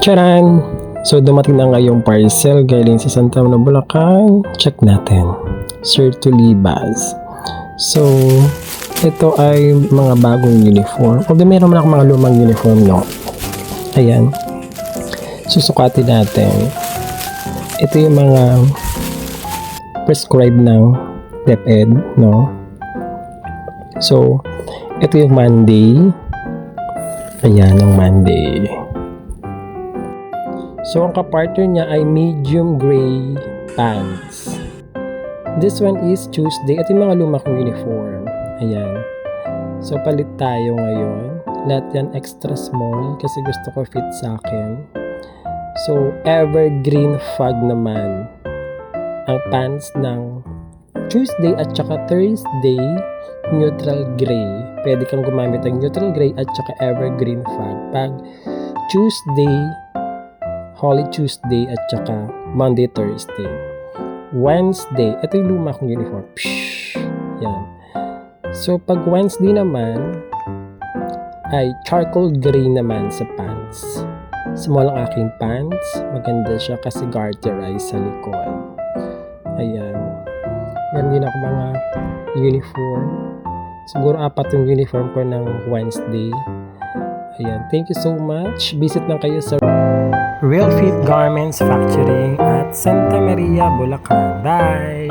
Charan! So dumating na nga yung parcel galing sa Santa Ana, Bulacan. Check natin. Sir Tulibas. So, ito ay mga bagong uniform. Although meron man ako mga lumang uniform, no? Ayan. Susukatin natin. Ito yung mga prescribed ng DepEd, no? So, ito yung Monday. Ayan, ang Monday. So, ang kapartner niya ay medium gray pants. This one is Tuesday. Ito yung mga luma kong uniform. Ayan. So, palit tayo ngayon. Lahat yan extra small kasi gusto ko fit sa akin. So, evergreen fog naman ang pants ng Tuesday at saka Thursday, neutral gray. Pwede kang gumamit ng neutral gray at saka evergreen fog. Pag Tuesday, Holy Tuesday at saka Monday, Thursday. Wednesday, ito yung luma kong uniform. Psh, yan. So, pag Wednesday naman, ay charcoal gray naman sa pants. Small ang aking pants. Maganda siya kasi garterize sa likod. Ayan. Meron din ako mga uniform. Siguro 4 yung uniform ko ng Wednesday. Ayan. Thank you so much. Visit lang kayo sa Real Fit Garments Factoring at Santa Maria, Bulacan. Bye!